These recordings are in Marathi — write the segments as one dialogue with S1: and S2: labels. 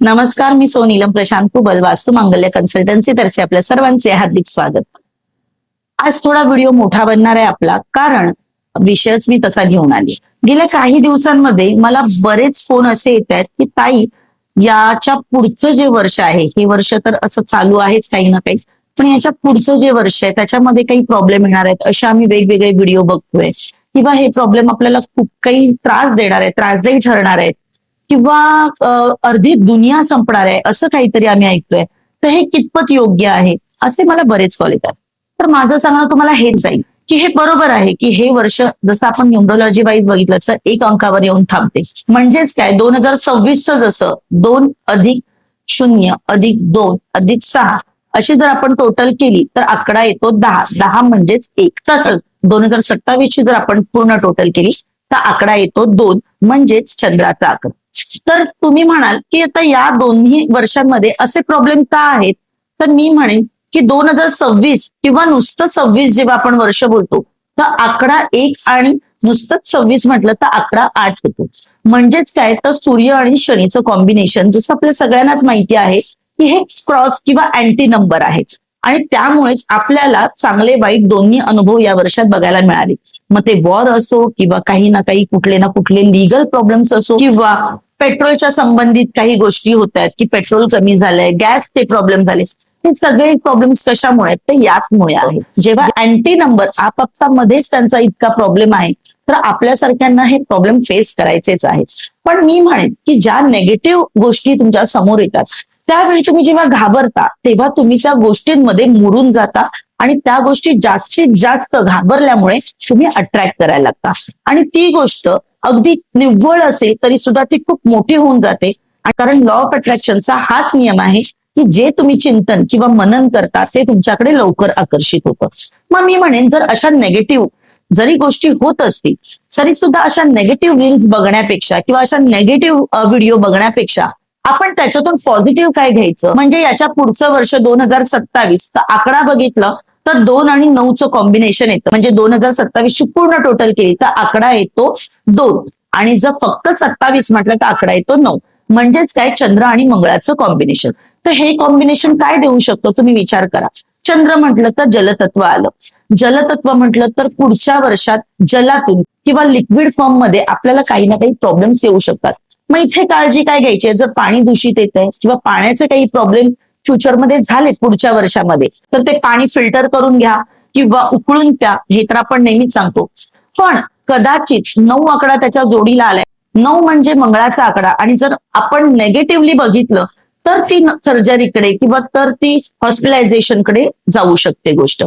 S1: नमस्कार, मी सोनीलम प्रशांत कुबल, वास्तू मांगल्य कन्सल्टन्सी तर्फे आपल्या सर्वांचे हार्दिक स्वागत. आज थोडा व्हिडिओ मोठा बनणार आहे आपला, कारण विषयच मी तसा घेऊन आली. गेल्या काही दिवसांमध्ये मला बरेच फोन असे येत आहेत की ताई, याच्या पुढचं जे वर्ष आहे, हे वर्ष तर असं चालू आहेच काही ना काही, पण याच्या पुढचं जे वर्ष आहे त्याच्यामध्ये काही प्रॉब्लेम येणार आहेत, अशा आम्ही वेगवेगळे व्हिडिओ बघतोय, किंवा हे प्रॉब्लेम आपल्याला खूप काही त्रास देणार आहेत, त्रासदायी ठरणार आहेत, किंवा अर्धी दुनिया संपणार आहे असं काहीतरी आम्ही ऐकतोय. तर हे कितपत योग्य आहे, असे मला बरेच कॉल येतात. तर माझं सांगणं तुम्हाला हेच जाईल की हे बरोबर आहे की हे वर्ष जसं आपण न्यूमरोलॉजी वाईज बघितलं तर एक अंकावर येऊन थांबते. म्हणजेच काय, 2026चं जसं 2+0+2+6 अशी जर आपण टोटल केली तर आकडा येतो 10. 10 म्हणजेच 1. तसंच 2027ची जर आपण पूर्ण टोटल केली तर आकडा येतो 2, म्हणजेच चंद्राचा आकडा. तर तुम्ही म्हणाल की आता या दोन्ही वर्षांमध्ये असे प्रॉब्लेम का आहेत, तर मी म्हणेन की 2026 किंवा नुसतं 26 जेव्हा आपण वर्ष बोलतो तर आकडा 1 आणि नुसतंच 26 म्हटलं तर आकडा 8 होतो. म्हणजेच काय, तर सूर्य आणि शनीचं कॉम्बिनेशन जसं आपल्या सगळ्यांनाच माहिती आहे की हे क्रॉस किंवा अँटी नंबर आहेत, आणि त्यामुळेच आपल्याला चांगले वाईट दोन्ही अनुभव या वर्षात बघायला मिळाले. मग ते वॉर असो, किंवा काही ना काही कुठले ना कुठले लिगल प्रॉब्लेम्स असो, किंवा पेट्रोलच्या संबंधित काही गोष्टी होत आहेत की पेट्रोल कमी झालंय, गॅसचे प्रॉब्लेम झाले. हे सगळे प्रॉब्लेम्स कशामुळे आहेत, तर याचमुळे आहे. जेव्हा अँटी नंबर आपापसामध्येच त्यांचा इतका प्रॉब्लेम आहे तर आपल्यासारख्यांना हे प्रॉब्लेम फेस करायचेच आहेत. पण मी म्हणेन की ज्या नेगेटिव्ह गोष्टी तुमच्या समोर येतात त्यावेळी तुम्ही जेव्हा घाबरता तेव्हा तुम्ही त्या गोष्टींमध्ये मुरून जाता, आणि त्या गोष्टी जास्तीत जास्त घाबरल्यामुळे तुम्ही अट्रॅक्ट करायला लागता, आणि ती गोष्ट अगदी निव्वळ असेल तरी सुद्धा ती खूप मोठी होऊन जाते. कारण लॉ ऑफ अट्रॅक्शनचा हाच नियम आहे की जे तुम्ही चिंतन किंवा मनन करता ते तुमच्याकडे लवकर आकर्षित होतं. मग मी म्हणेन, जर अशा नेगेटिव्ह जरी गोष्टी होत असतील तरी सुद्धा अशा नेगेटिव्ह रील्स बघण्यापेक्षा किंवा अशा नेगेटिव्ह व्हिडिओ बघण्यापेक्षा आपण त्याच्यातून पॉझिटिव्ह काय घ्यायचं, म्हणजे याच्या पुढचं वर्ष 2027 तर आकडा बघितलं तर 2 आणि 9चं कॉम्बिनेशन येतं. म्हणजे 2027ची पूर्ण टोटल केली तर आकडा येतो 2, आणि जर फक्त 27 म्हटलं तर आकडा येतो 9. म्हणजेच काय, चंद्र आणि मंगळाचं कॉम्बिनेशन. तर हे कॉम्बिनेशन काय देऊ शकतो तुम्ही विचार करा. चंद्र म्हटलं तर जलतत्व आलं. जलतत्व म्हटलं तर पुढच्या वर्षात जलातून किंवा लिक्विड फॉर्म मध्ये आपल्याला काही ना काही प्रॉब्लेम्स येऊ शकतात. मग इथे काळजी काय घ्यायची, जर पाणी दूषित येतंय किंवा पाण्याचे काही प्रॉब्लेम फ्युचरमध्ये झाले पुढच्या वर्षामध्ये, तर ते पाणी फिल्टर करून घ्या किंवा उकळून प्या, हे तर आपण नेहमीच सांगतो. पण कदाचित 9 आकडा त्याच्या जोडीला आलाय. 9 म्हणजे मंगळाचा आकडा, आणि जर आपण नेगेटिव्हली बघितलं तर ती सर्जरीकडे किंवा तर ती हॉस्पिटलायझेशनकडे जाऊ शकते गोष्ट.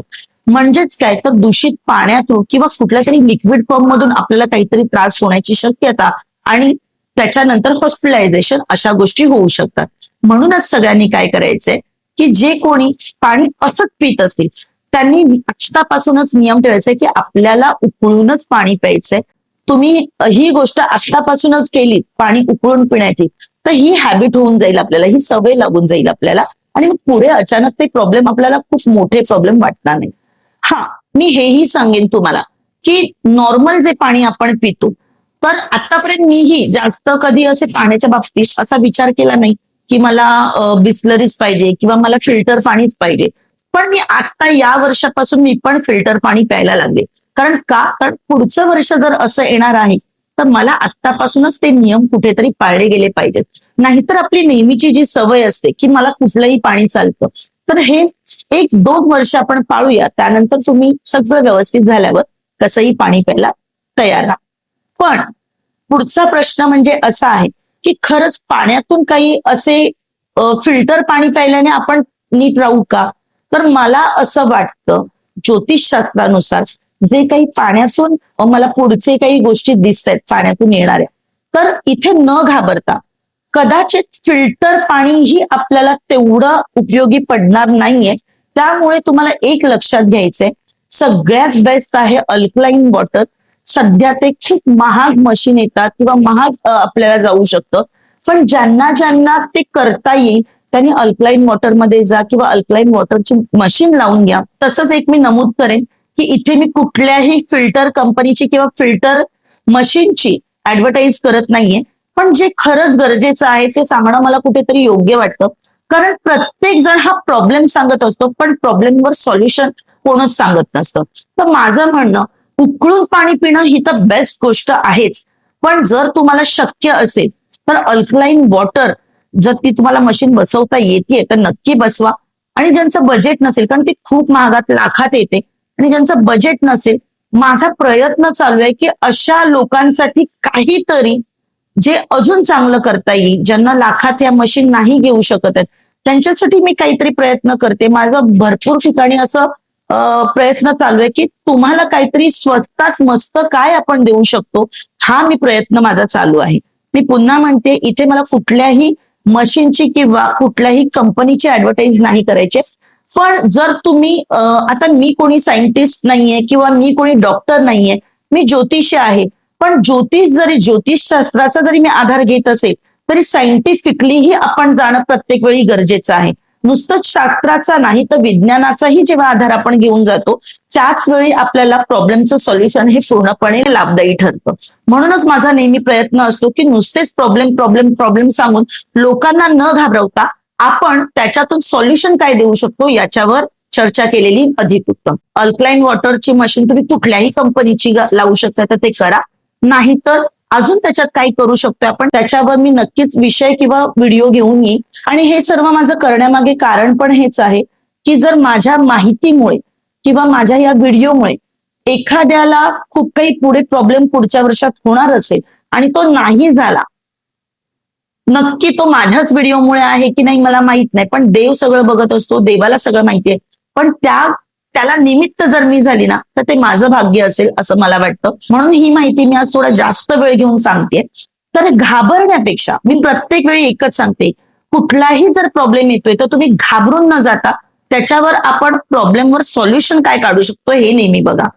S1: म्हणजेच काय, तर दूषित पाण्यातून किंवा कुठल्या तरी लिक्विड फॉर्म मधून आपल्याला काहीतरी त्रास होण्याची शक्यता, आणि त्याच्यानंतर हॉस्पिटलायझेशन, अशा गोष्टी होऊ शकतात. म्हणूनच सगळ्यांनी काय करायचंय की जे कोणी पाणी असंच पित असतील त्यांनी आतापासूनच नियम ठेवायचे की आपल्याला उकळूनच पाणी प्यायचंय. तुम्ही ही गोष्ट आतापासूनच केली पाणी उकळून पिण्याची, तर ही हॅबिट होऊन जाईल आपल्याला, ही सवय लागून जाईल आपल्याला, आणि मग पुढे अचानक ते प्रॉब्लेम आपल्याला खूप मोठे प्रॉब्लेम वाटणार नाही. हा, मी हेही सांगेन तुम्हाला की नॉर्मल जे पाणी आपण पितो, तर आतापर्यंत मीही जास्त कधी असे पाण्याच्या बाबतीत असा विचार केला नाही की मला बिस्लरीच पाहिजे किंवा मला फिल्टर पाणीच पाहिजे. पण मी आता या वर्षापासून मी पण फिल्टर पाणी प्यायला लागले. कारण पुढचं वर्ष जर असं येणार आहे तर मला आतापासूनच ते नियम कुठेतरी पाळले गेले पाहिजेत. नाहीतर आपली नेहमीची जी सवय असते की मला कुठलंही पाणी चालतं, तर हे 1-2 वर्ष आपण पाळूया, त्यानंतर तुम्ही सगळं व्यवस्थित झाल्यावर कसंही पाणी प्यायला तयार राहा. पण पुढचा प्रश्न म्हणजे असा आहे की खरंच पाण्यातून काही असे फिल्टर पाणी प्यायल्याने आपण नीट राहू का, तर मला असं वाटतं ज्योतिषशास्त्रानुसार जे काही पाण्यातून मला पुढचे काही गोष्टी दिसत आहेत पाण्यातून येणाऱ्या, तर इथे न घाबरता कदाचित फिल्टर पाणीही आपल्याला तेवढं उपयोगी पडणार नाहीये. त्यामुळे तुम्हाला एक लक्षात घ्यायचंय, सगळ्यात बेस्ट आहे अल्कलाईन वॉटर. सध्या ते खूप महाग मशीन येतात किंवा महाग आपल्याला जाऊ शकतं, पण ज्यांना ज्यांना ते करता येईल त्यांनी अल्कलाईन वॉटरमध्ये जा किंवा अल्कलाईन वॉटरची मशीन लावून घ्या. तसंच एक मी नमूद करेन की इथे मी कुठल्याही फिल्टर कंपनीची किंवा फिल्टर मशीनची ऍडव्हर्टाईज करत नाहीये, पण जे खरंच गरजेचं आहे ते सांगणं मला कुठेतरी योग्य वाटतं. कारण प्रत्येक जण हा प्रॉब्लेम सांगत असतो, पण प्रॉब्लेमवर सॉल्युशन कोणच सांगत नसतं. तर माझं म्हणणं, उकळून पाणी पिणं ही तर बेस्ट गोष्ट आहेच. पण जर तुम्हाला शक्य असेल तर अल्कलाईन वॉटर, जर ती तुम्हाला मशीन बसवता येते तर नक्की बसवा. आणि ज्यांचं बजेट नसेल, कारण ती खूप महागात लाखात येते, आणि ज्यांचं बजेट नसेल, माझा प्रयत्न चालू आहे की अशा लोकांसाठी काहीतरी जे अजून चांगलं करता येईल, ज्यांना लाखात या मशीन नाही घेऊ शकत आहेत, त्यांच्यासाठी मी काहीतरी प्रयत्न करते. माझं भरपूर ठिकाणी असं प्रयत्न चालू आहे की तुम्हाला काहीतरी स्वतःच मस्त काय आपण देऊ शकतो, हा मी प्रयत्न माझा चालू आहे. मी पुन्हा म्हणते, इथे मला कुठल्याही मशीनची किंवा कुठल्याही कंपनीची ऍडव्हर्टाईज नाही करायची. पण जर तुम्ही आता मी कोणी सायंटिस्ट नाहीये किंवा मी कोणी डॉक्टर नाहीये, मी ज्योतिषी आहे. पण ज्योतिषशास्त्राचा जरी मी आधार घेत असेल, तरी सायंटिफिकलीही आपण जाणं प्रत्येक वेळी गरजेचं आहे. नुसतंच शास्त्राचा नाही तर विज्ञानाचाही जेव्हा आधार आपण घेऊन जातो, त्याच वेळी आपल्याला प्रॉब्लेमचं सोल्युशन हे पूर्णपणे लाभदायी ठरतं. म्हणूनच माझा नेहमी प्रयत्न असतो की नुसतेच प्रॉब्लेम प्रॉब्लेम प्रॉब्लेम सांगून लोकांना न घाबरवता आपण त्याच्यातून सोल्युशन काय देऊ शकतो याच्यावर चर्चा केलेली अधिक उत्तम. अल्कलाईन वॉटरची मशीन तुम्ही कुठल्याही कंपनीची लावू शकता तर ते करा. नाहीतर अजून त्याच्यात काय करू शकतो आपण, त्याच्यावर मी नक्कीच विषय किंवा व्हिडिओ घेऊन येईन. आणि हे सर्व माझं करण्यामागे कारण पण हेच आहे की जर माझ्या माहितीमुळे किंवा माझ्या या व्हिडिओमुळे एखाद्याला खूप काही पुढे प्रॉब्लेम पुढच्या वर्षात होणार असेल आणि तो नाही झाला, नक्की तो माझ्याच व्हिडिओमुळे आहे की नाही मला माहित नाही, पण देव सगळं बघत असतो, देवाला सगळं माहितीये. पण त्याला निमित्त जर मी झाली ना, तर ते माझं भाग्य असेल असं मला वाटतं. म्हणून ही माहिती मी आज थोडा जास्त वेळ घेऊन सांगते. तर घाबरण्यापेक्षा मी प्रत्येक वेळी एकच सांगते, कुठलाही जर प्रॉब्लेम येतोय तर तुम्ही घाबरून न जाता त्याच्यावर आपण प्रॉब्लेमवर सॉल्युशन काय काढू शकतो हे नेहमी बघा.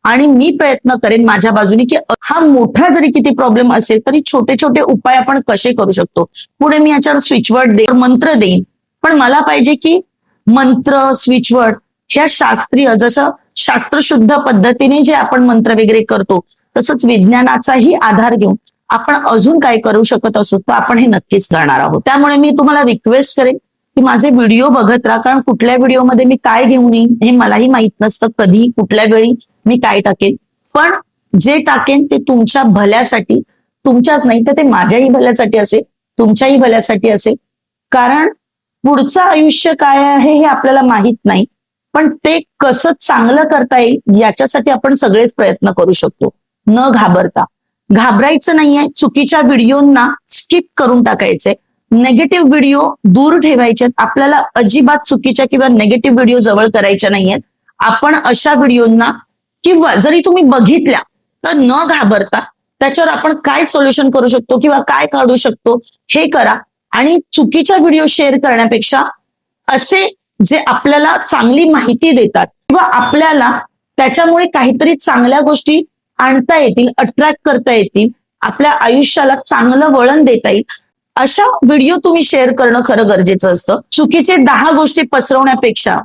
S1: आणि मी प्रयत्न करेन माझ्या बाजूने की हा मोठा जरी किती प्रॉब्लेम असेल तरी छोटे छोटे उपाय आपण कसे करू शकतो. पुढे मी याच्यावर स्विचवर्ड देईन, मंत्र देईन. पण मला पाहिजे की मंत्र, स्विचवर्ड ह्या शास्त्रीय, जसं शास्त्रशुद्ध पद्धतीने जे आपण मंत्र वगैरे करतो, तसंच विज्ञानाचाही आधार घेऊन आपण अजून काय करू शकत असू तर आपण हे नक्कीच करणार आहोत. त्यामुळे मी तुम्हाला रिक्वेस्ट करेन की माझे व्हिडिओ बघत राहा. कारण कुठल्या व्हिडिओमध्ये मी काय घेऊन येईन हे मलाही माहित नसतं, कधी कुठल्या वेळी मी काय टाकेन. पण जे टाकेन ते तुमच्या भल्यासाठी, तुमच्याच नाही तर ते माझ्याही भल्यासाठी असेल, तुमच्याही भल्यासाठी असेल. कारण पुढचं आयुष्य काय आहे हे आपल्याला माहित नाही, पण ते कसं चांगलं करता येईल याच्यासाठी आपण सगळेच प्रयत्न करू शकतो. न घाबरता, घाबरायचं नाहीये. चुकीच्या व्हिडिओंना स्किप करून टाकायचे, नेगेटिव्ह व्हिडिओ दूर ठेवायचे. आपल्याला अजिबात चुकीच्या किंवा नेगेटिव्ह व्हिडिओ जवळ करायच्या नाहीयेत. आपण अशा व्हिडिओंना, किंवा जरी तुम्ही बघितल्या तर न घाबरता त्याच्यावर आपण काय सोल्युशन करू शकतो किंवा काय काढू शकतो हे करा. आणि चुकीच्या व्हिडिओ शेअर करण्यापेक्षा असे जे आपल्याला चांगली माहिती देतात किंवा आपल्याला त्याच्यामुळे काहीतरी चांगल्या गोष्टी आणता येतील, अट्रॅक्ट करता येतील, आपल्या आयुष्याला चांगलं वळण देता येईल, अशा व्हिडिओ तुम्ही शेअर करणं खरं गरजेचं असतं. चुकीचे 10 गोष्टी पसरवण्यापेक्षा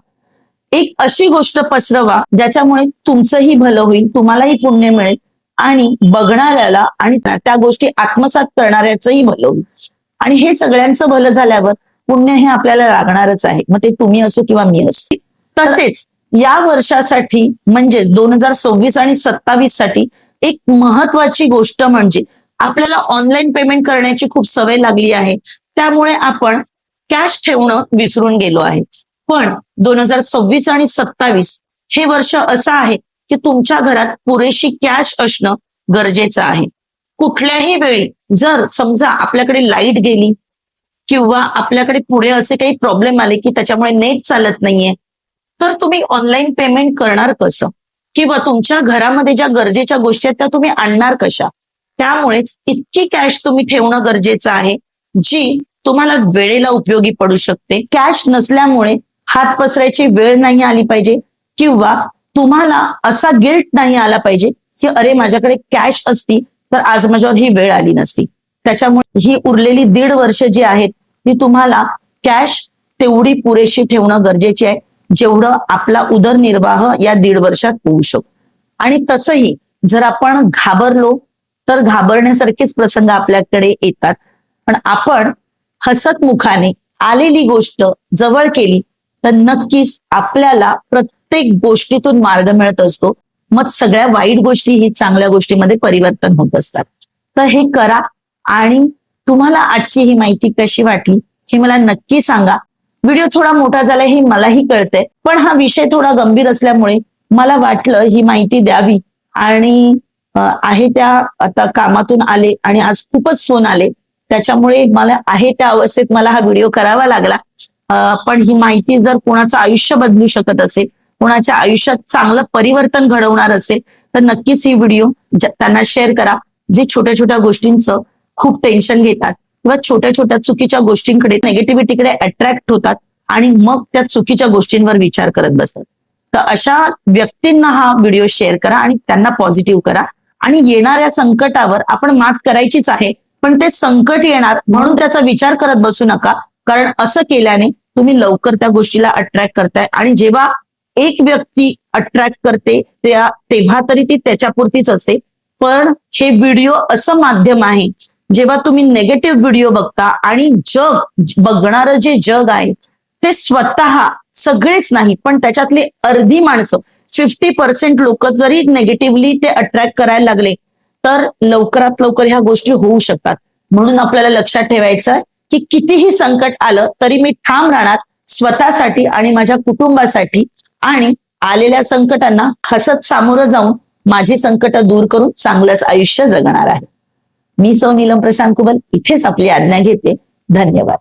S1: एक अशी गोष्ट पसरवा ज्याच्यामुळे तुमचंही भलं होईल, तुम्हालाही पुण्य मिळेल आणि बघणाऱ्याला आणि त्या गोष्टी आत्मसात करणाऱ्याचंही भलं होईल. आणि हे सगळ्यांचं भलं झाल्यावर पुण्य हे आपल्याला लागणारच आहे, मग ते तुम्ही असो किंवा मी असो. तसेच या वर्षासाठी म्हणजेच 2026 आणि 27 साठी एक महत्वाची गोष्ट म्हणजे आपल्याला ऑनलाईन पेमेंट करण्याची खूप सवय लागली आहे. त्यामुळे आपण कॅश ठेवणं विसरून गेलो आहे. पण 2026 आणि 27 हे वर्ष असं आहे की तुमच्या घरात पुरेशी कॅश असणं गरजेचं आहे. कुठल्याही वेळी जर समजा आपल्याकडे लाईट गेली किंवा आपल्याकडे पुढे असे काही प्रॉब्लेम आले की त्याच्यामुळे नेट चालत नाहीये, तर तुम्ही ऑनलाईन पेमेंट करणार कसं? किंवा तुमच्या घरामध्ये ज्या गरजेच्या गोष्टी आहेत त्या तुम्ही आणणार कशा? त्यामुळेच इतकी कॅश तुम्ही ठेवणं गरजेचं आहे जी तुम्हाला वेळेला उपयोगी पडू शकते. कॅश नसल्यामुळे हात पसरायची वेळ नाही आली पाहिजे किंवा तुम्हाला असा गिल्ट नाही आला पाहिजे की अरे माझ्याकडे कॅश असती तर आज माझ्यावर ही वेळ आली नसती. त्याच्यामुळे ही उरलेली 1.5 वर्ष जी आहेत ती तुम्हाला कॅश तेवढी पुरेशी ठेवणं गरजेची आहे जेवढं आपला उदरनिर्वाह या 1.5 वर्षात होऊ शकतो. आणि तसंही जर आपण घाबरलो तर घाबरण्यासारखेच प्रसंग आपल्याकडे येतात. पण आपण हसत मुखाने आलेली गोष्ट जवळ केली तर नक्कीच आपल्याला प्रत्येक गोष्टीतून मार्ग मिळत असतो. मग सगळ्या वाईट गोष्टी ही चांगल्या गोष्टीमध्ये परिवर्तन होत असतात. तर हे करा. आणि तुम्हाला आजची ही माहिती कशी वाटली हे मला नक्की सांगा. व्हिडिओ थोडा मोठा झाला हे मलाही कळतंय, पण हा विषय थोडा गंभीर असल्यामुळे मला वाटलं ही माहिती द्यावी. आणि आहे त्या आता कामातून आले आणि आज खूपच फोन आले, त्याच्यामुळे मला आहे त्या अवस्थेत मला हा व्हिडिओ करावा लागला. पण ही माहिती जर कोणाचं आयुष्य बदलू शकत असेल, कोणाच्या आयुष्यात चांगलं परिवर्तन घडवणार असेल तर नक्कीच ही व्हिडिओ त्यांना शेअर करा. जे छोट्या छोट्या गोष्टींचं खूप टेन्शन घेतात किंवा छोट्या छोट्या चुकीच्या गोष्टींकडे नेगेटिव्हिटीकडे अट्रॅक्ट होतात आणि मग त्या चुकीच्या गोष्टींवर विचार करत बसतात. तर अशा व्यक्तींना हा व्हिडिओ शेअर करा आणि त्यांना पॉझिटिव्ह करा. आणि येणाऱ्या संकटावर आपण मात करायचीच आहे, पण ते संकट येणार म्हणून त्याचा विचार करत बसू नका. कारण असं केल्याने तुम्ही लवकर त्या गोष्टीला अट्रॅक्ट करताय आणि जेव्हा एक व्यक्ती अट्रॅक्ट करते तेव्हा तरी ती त्याच्यापुरतीच असते. पण हे व्हिडिओ असं माध्यम आहे, जेव्हा तुम्ही नेगेटिव्ह व्हिडिओ बघता आणि बघणारं जे जग आहे ते स्वतः सगळेच नाही पण त्याच्यातली अर्धी माणसं 50% लोक जरी नेगेटिव्हली ते अट्रॅक्ट करायला लागले तर लवकरात लवकर ह्या गोष्टी होऊ शकतात. म्हणून आपल्याला लक्षात ठेवायचं की कितीही संकट आलं तरी मी ठाम राहणार स्वतःसाठी आणि माझ्या कुटुंबासाठी. आणि आलेल्या संकटांना हसत सामोरं जाऊन माझी संकट दूर करून चांगलंच आयुष्य जगणार आहे. मी सौ नीलम प्रशांत कुबल इथेच आपली आज्ञा घेते. धन्यवाद.